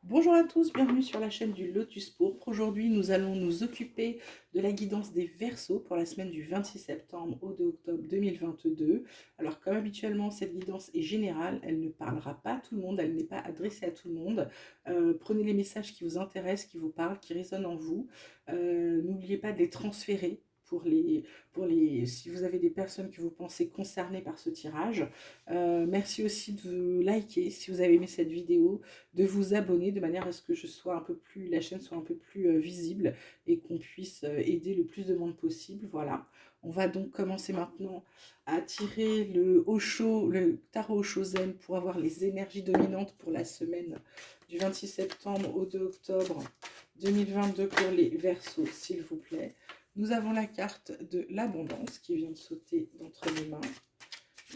Bonjour à tous, bienvenue sur la chaîne du Lotus Pourpre. Aujourd'hui, nous allons nous occuper de la guidance des Verseaux pour la semaine du 26 septembre au 2 octobre 2022. Alors, comme habituellement, cette guidance est générale, elle ne parlera pas à tout le monde, elle n'est pas adressée à tout le monde. Prenez les messages qui vous intéressent, qui vous parlent, qui résonnent en vous. N'oubliez pas de les transférer. Si vous avez des personnes que vous pensez concernées par ce tirage. Merci aussi de liker si vous avez aimé cette vidéo, de vous abonner de manière à ce que la chaîne soit un peu plus visible et qu'on puisse aider le plus de monde possible. Voilà. On va donc commencer maintenant à tirer le tarot Osho Zen pour avoir les énergies dominantes pour la semaine du 26 septembre au 2 octobre 2022 pour les Verseaux, s'il vous plaît. Nous avons la carte de l'abondance qui vient de sauter d'entre mes mains.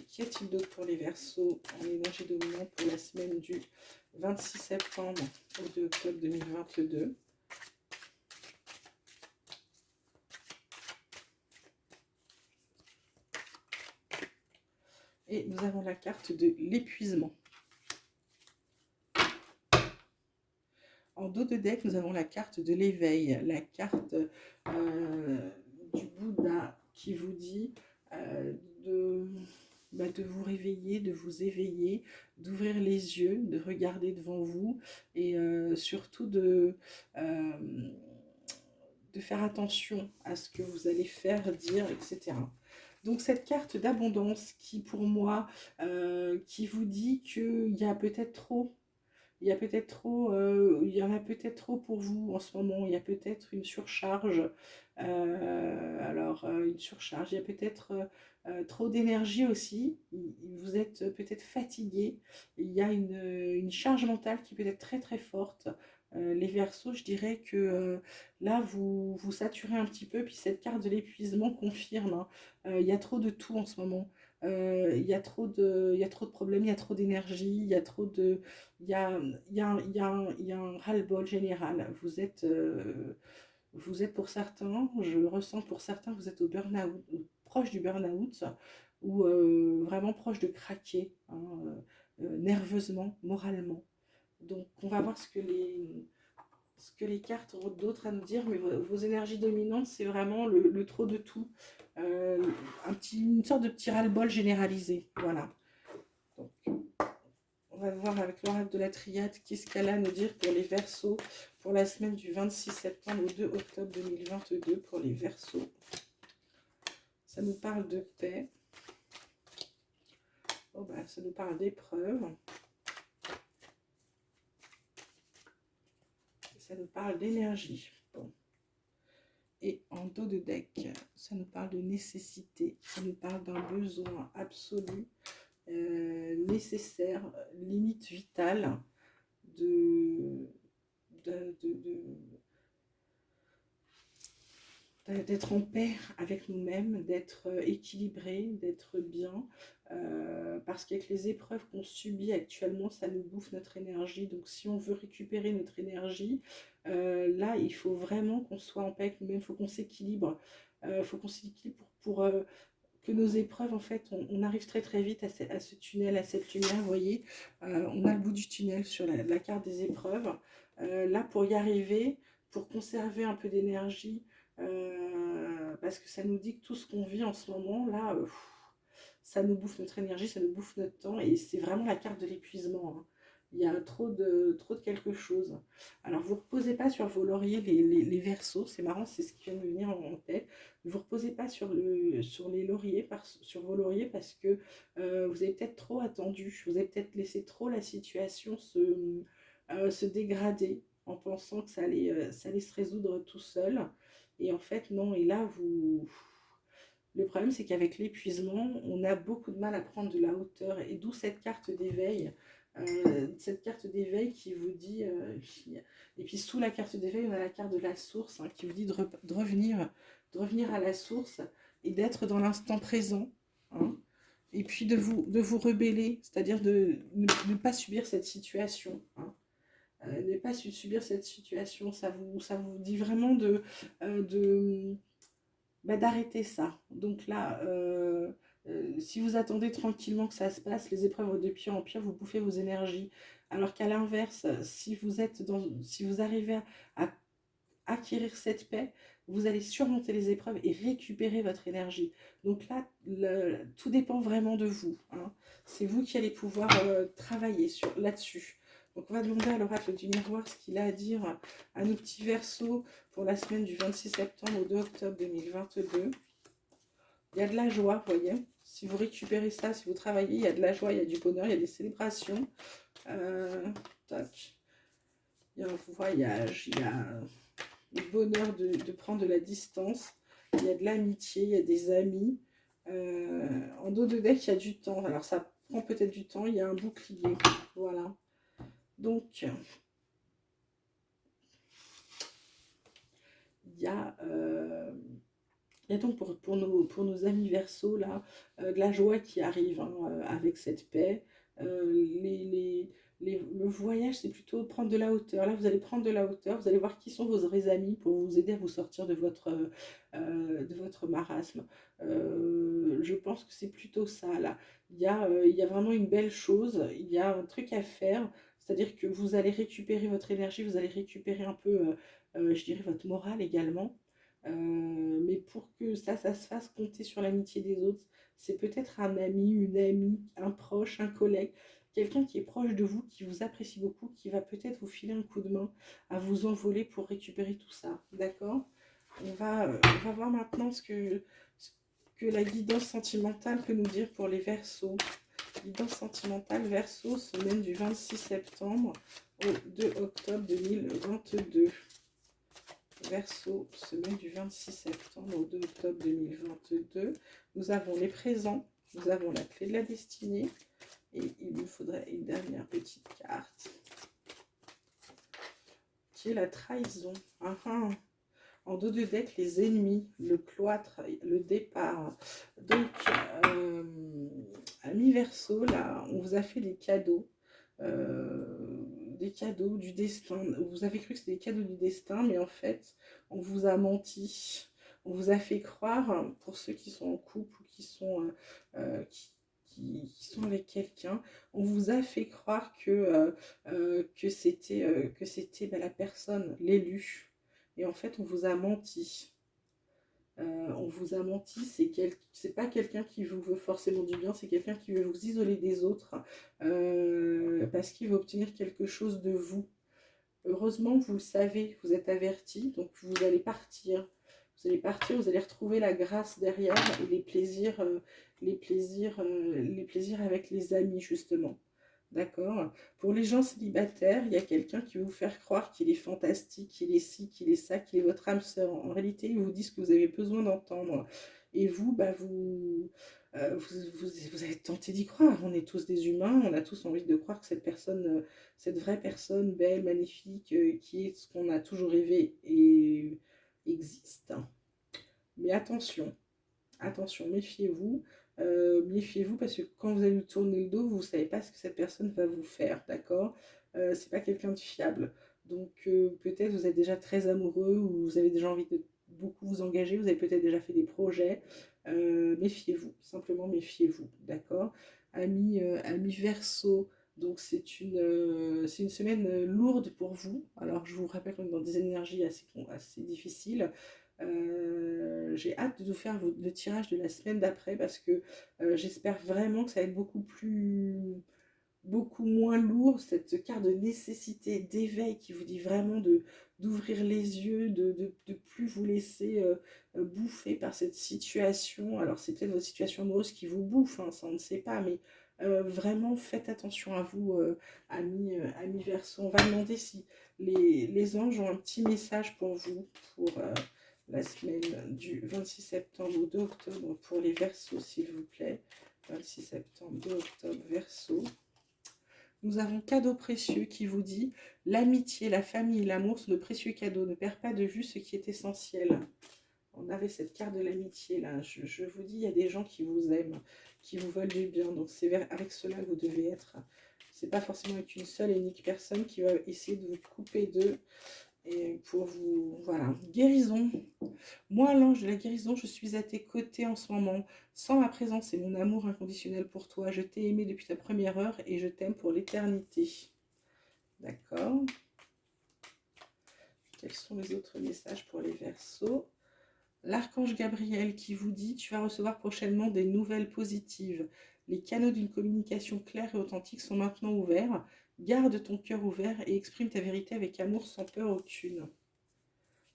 Qu'y a-t-il d'autre pour les Verseaux en énergie dominante pour la semaine du 26 septembre au 2 octobre 2022? Et nous avons la carte de l'épuisement. En dos de deck, nous avons la carte de l'éveil, la carte du Bouddha qui vous dit de vous réveiller, de vous éveiller, d'ouvrir les yeux, de regarder devant vous et surtout de faire attention à ce que vous allez faire, dire, etc. Donc cette carte d'abondance qui pour moi, qui vous dit qu'il y a peut-être trop, il y en a peut-être trop pour vous en ce moment, il y a peut-être une surcharge, une surcharge, il y a peut-être trop d'énergie aussi, vous êtes peut-être fatigué, il y a une charge mentale qui peut être très très forte. Les Verseaux, je dirais que là, vous saturez un petit peu, puis cette carte de l'épuisement confirme, hein. Il y a trop de tout en ce moment. Il y a trop de problèmes, il y a trop d'énergie, il y a trop de, il y a un ras-le-bol général. Vous êtes pour certains, je le ressens pour certains, vous êtes au burn-out, ou proche du burn-out, ou vraiment proche de craquer, hein, nerveusement, moralement. Donc on va voir ce que les cartes ont d'autres à nous dire, mais vos énergies dominantes, c'est vraiment le trop de tout. Euh, une sorte de petit ras-le-bol généralisé. Voilà. Donc, on va voir avec l'oracle de la triade qu'est-ce qu'elle a à nous dire pour les Verseaux pour la semaine du 26 septembre au 2 octobre 2022 pour les Verseaux. Ça nous parle de paix. Oh bah, ça nous parle d'épreuve. Ça nous parle d'énergie. Bon. Et en dos de deck, ça nous parle de nécessité. Ça nous parle d'un besoin absolu, nécessaire, limite vitale de, d'être en paix avec nous-mêmes, d'être équilibré, d'être bien, parce qu'avec les épreuves qu'on subit actuellement, ça nous bouffe notre énergie. Donc si on veut récupérer notre énergie, là, il faut vraiment qu'on soit en paix avec nous-mêmes, il faut qu'on s'équilibre. Il faut qu'on s'équilibre pour que nos épreuves, en fait, on arrive très très vite à ce tunnel, à cette lumière, vous voyez, on a le bout du tunnel sur la carte des épreuves. Là, pour y arriver, pour conserver un peu d'énergie, parce que ça nous dit que tout ce qu'on vit en ce moment, là, ça nous bouffe notre énergie, ça nous bouffe notre temps, et c'est vraiment la carte de l'épuisement, hein. Il y a trop de quelque chose. Alors, vous ne reposez pas sur vos lauriers les Verseaux, c'est marrant, c'est ce qui vient de me venir en tête. Ne vous reposez pas sur les lauriers, sur vos lauriers, parce que vous avez peut-être trop attendu, vous avez peut-être laissé trop la situation se dégrader en pensant que ça allait se résoudre tout seul. Et en fait, non. Et là, le problème, c'est qu'avec l'épuisement, on a beaucoup de mal à prendre de la hauteur. Et d'où cette carte d'éveil. Cette carte d'éveil qui vous dit... et puis sous la carte d'éveil, on a la carte de la source, hein, qui vous dit de revenir à la source et d'être dans l'instant présent, hein, et puis de vous rebeller, c'est-à-dire de ne pas subir cette situation, hein. Ne pas subir cette situation, ça vous dit vraiment d'arrêter ça. Donc là, si vous attendez tranquillement que ça se passe, les épreuves de pire en pire, vous bouffez vos énergies. Alors qu'à l'inverse, si vous arrivez à acquérir cette paix, vous allez surmonter les épreuves et récupérer votre énergie. Donc là, tout dépend vraiment de vous, hein. C'est vous qui allez pouvoir travailler là-dessus. Donc on va demander à l'oracle du miroir ce qu'il a à dire à nos petits Verseaux pour la semaine du 26 septembre au 2 octobre 2022. Il y a de la joie, vous voyez. Si vous récupérez ça, si vous travaillez, il y a de la joie, il y a du bonheur, il y a des célébrations. Tac. Il y a un voyage, il y a le bonheur de prendre de la distance. Il y a de l'amitié, il y a des amis. En dos de deck, il y a du temps. Alors ça prend peut-être du temps, il y a un bouclier. Voilà. Donc, il y a donc pour nos amis Verseaux, là, de la joie qui arrive, hein, avec cette paix. Le voyage, c'est plutôt prendre de la hauteur. Là, vous allez prendre de la hauteur, vous allez voir qui sont vos vrais amis pour vous aider à vous sortir de votre marasme. Je pense que c'est plutôt ça, là. Il y a vraiment une belle chose, il y a un truc à faire, c'est-à-dire que vous allez récupérer votre énergie, vous allez récupérer un peu, je dirais, votre morale également. Mais pour que ça se fasse compter sur l'amitié des autres, c'est peut-être un ami, une amie, un proche, un collègue, quelqu'un qui est proche de vous, qui vous apprécie beaucoup, qui va peut-être vous filer un coup de main à vous envoler pour récupérer tout ça. D'accord? On va voir maintenant ce que la guidance sentimentale peut nous dire pour les Verseaux. Guidance sentimentale Verseau, semaine du 26 septembre au 2 octobre 2022. Verseau, semaine du 26 septembre au 2 octobre 2022. Nous avons les présents, nous avons la clé de la destinée et il nous faudrait une dernière petite carte qui est la trahison. En dos de deck, les ennemis, le cloître, le départ. Donc, amis Verseau, là, on vous a fait des cadeaux du destin. Vous avez cru que c'était des cadeaux du destin, mais en fait, on vous a menti. On vous a fait croire, pour ceux qui sont en couple ou qui sont avec quelqu'un, on vous a fait croire que c'était la personne, l'élu. Et en fait, on vous a menti. On vous a menti, c'est pas quelqu'un qui vous veut forcément du bien, c'est quelqu'un qui veut vous isoler des autres parce qu'il veut obtenir quelque chose de vous. Heureusement, vous le savez, vous êtes averti, donc vous allez partir. Vous allez retrouver la grâce derrière et les plaisirs avec les amis, justement. D'accord? Pour les gens célibataires, il y a quelqu'un qui veut vous faire croire qu'il est fantastique, qu'il est ci, qu'il est ça, qu'il est votre âme sœur. En réalité, il vous dit ce que vous avez besoin d'entendre. Et vous, vous avez tenté d'y croire. On est tous des humains, on a tous envie de croire que cette personne, cette vraie personne belle, magnifique, qui est ce qu'on a toujours rêvé et existe. Mais attention, méfiez-vous. Méfiez-vous parce que quand vous allez lui tourner le dos, vous ne savez pas ce que cette personne va vous faire, d'accord? C'est pas quelqu'un de fiable. Donc peut-être vous êtes déjà très amoureux ou vous avez déjà envie de beaucoup vous engager, vous avez peut-être déjà fait des projets. Méfiez-vous, simplement méfiez-vous, d'accord? Amis Verseau, donc c'est une semaine lourde pour vous. Alors je vous rappelle qu'on est dans des énergies assez difficiles. J'ai hâte de vous faire le tirage de la semaine d'après parce que j'espère vraiment que ça va être beaucoup moins lourd, cette carte de nécessité, d'éveil qui vous dit vraiment d'ouvrir les yeux, de plus vous laisser bouffer par cette situation. Alors c'est peut-être votre situation amoureuse qui vous bouffe, hein, ça on ne sait pas, mais vraiment faites attention à vous, amis Verseau. On va demander si les anges ont un petit message pour vous, pour la semaine du 26 septembre au 2 octobre pour les Verseaux, s'il vous plaît. 26 septembre, 2 octobre, Verseau. Nous avons cadeau précieux qui vous dit l'amitié, la famille, l'amour sont de précieux cadeaux. Ne perds pas de vue ce qui est essentiel. On avait cette carte de l'amitié là. Je vous dis, il y a des gens qui vous aiment, qui vous veulent du bien. Donc c'est avec cela que vous devez être. C'est pas forcément avec une seule et unique personne qui va essayer de vous couper d'eux. Et pour vous, voilà, guérison. Moi, l'ange de la guérison, je suis à tes côtés en ce moment. Sans ma présence et mon amour inconditionnel pour toi, je t'ai aimé depuis ta première heure et je t'aime pour l'éternité. D'accord. Quels sont les autres messages pour les Verseaux? L'archange Gabriel qui vous dit: tu vas recevoir prochainement des nouvelles positives. Les canaux d'une communication claire et authentique sont maintenant ouverts. Garde ton cœur ouvert et exprime ta vérité avec amour sans peur aucune.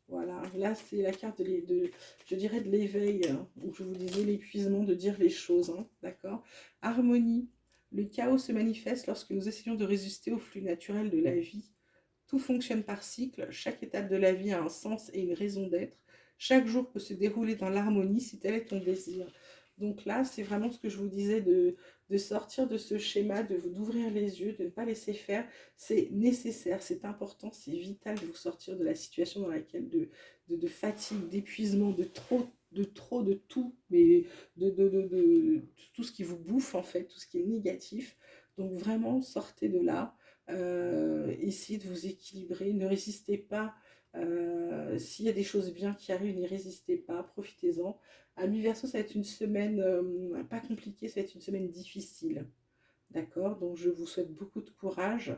Voilà, là c'est la carte je dirais de l'éveil, hein, où je vous disais l'épuisement de dire les choses, hein, d'accord. Harmonie, le chaos se manifeste lorsque nous essayons de résister au flux naturel de la vie. Tout fonctionne par cycle, chaque étape de la vie a un sens et une raison d'être. Chaque jour peut se dérouler dans l'harmonie si tel est ton désir. Donc là, c'est vraiment ce que je vous disais de sortir de ce schéma, d'ouvrir les yeux, de ne pas laisser faire. C'est nécessaire, c'est important, c'est vital de vous sortir de la situation dans laquelle de fatigue, d'épuisement, de tout, mais de tout ce qui vous bouffe en fait, tout ce qui est négatif. Donc vraiment, sortez de là. Essayez de vous équilibrer, ne résistez pas. S'il y a des choses bien qui arrivent, n'y résistez pas, profitez-en. Ami Verseau, ça va être une semaine pas compliquée, ça va être une semaine difficile. D'accord? Donc je vous souhaite beaucoup de courage.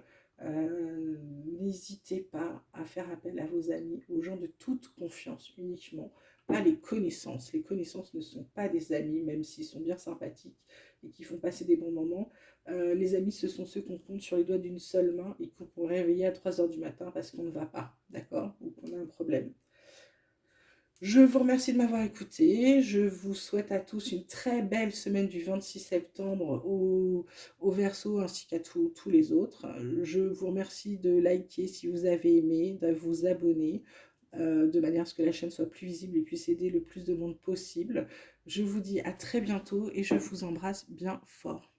N'hésitez pas à faire appel à vos amis, aux gens de toute confiance uniquement, pas les connaissances. Les connaissances ne sont pas des amis, même s'ils sont bien sympathiques et qui font passer des bons moments. Les amis, ce sont ceux qu'on compte sur les doigts d'une seule main et qu'on pourrait réveiller à 3 heures du matin parce qu'on ne va pas, d'accord? Ou qu'on a un problème. Je vous remercie de m'avoir écouté. Je vous souhaite à tous une très belle semaine du 26 septembre au Verseau ainsi qu'à tous les autres. Je vous remercie de liker si vous avez aimé, de vous abonner de manière à ce que la chaîne soit plus visible et puisse aider le plus de monde possible. Je vous dis à très bientôt et je vous embrasse bien fort.